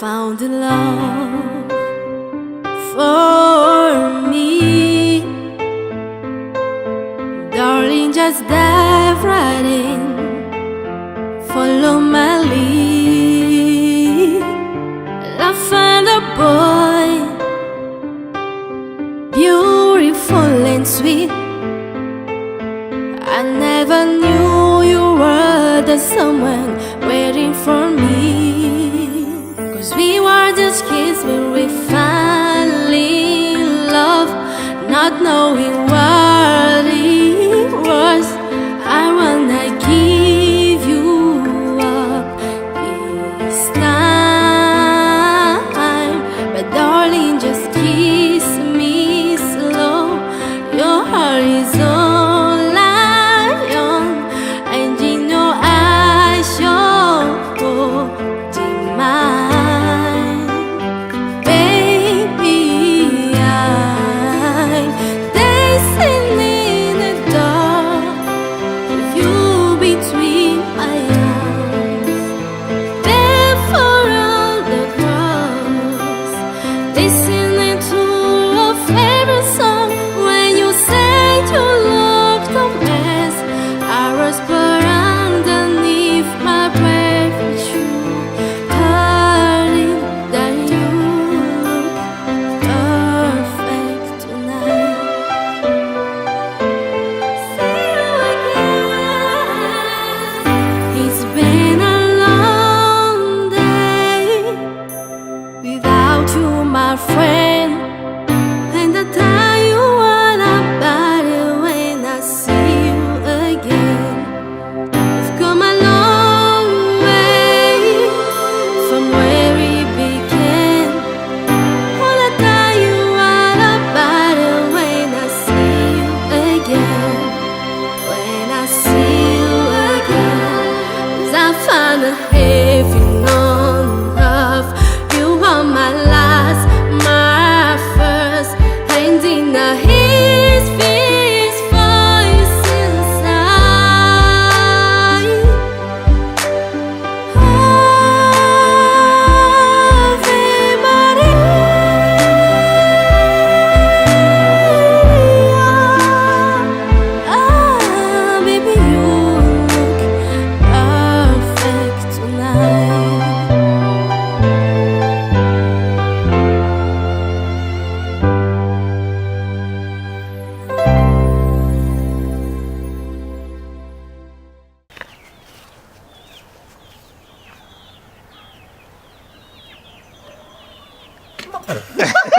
found a love for me. Darling, just dive right in, follow my lead. I found a boy, beautiful and sweet. I never knew you were the someone waiting for me. 'Cause we were just kids when we finally in love, not knowing what it was. I wanna give you up this time, but darling, just kiss me slow. Your heart is on lion, and you know I sure mine. Baby, I'm dancing in the dark with you between my arms. There for all the cross, listening to a favorite song. When you said you looked a mess, I was put underneath my breath with you, hurting that you look perfect tonight. See you again. It's been a long day without you, my friend, and I tell you what about it when I see you again. We've come a long way from where we began. Wanna tell you what about it when I see you again. When I see you again, 'cause I found a heaven on earth. You are my last, my first, and in the his voice inside. Everybody, baby, you look perfect tonight.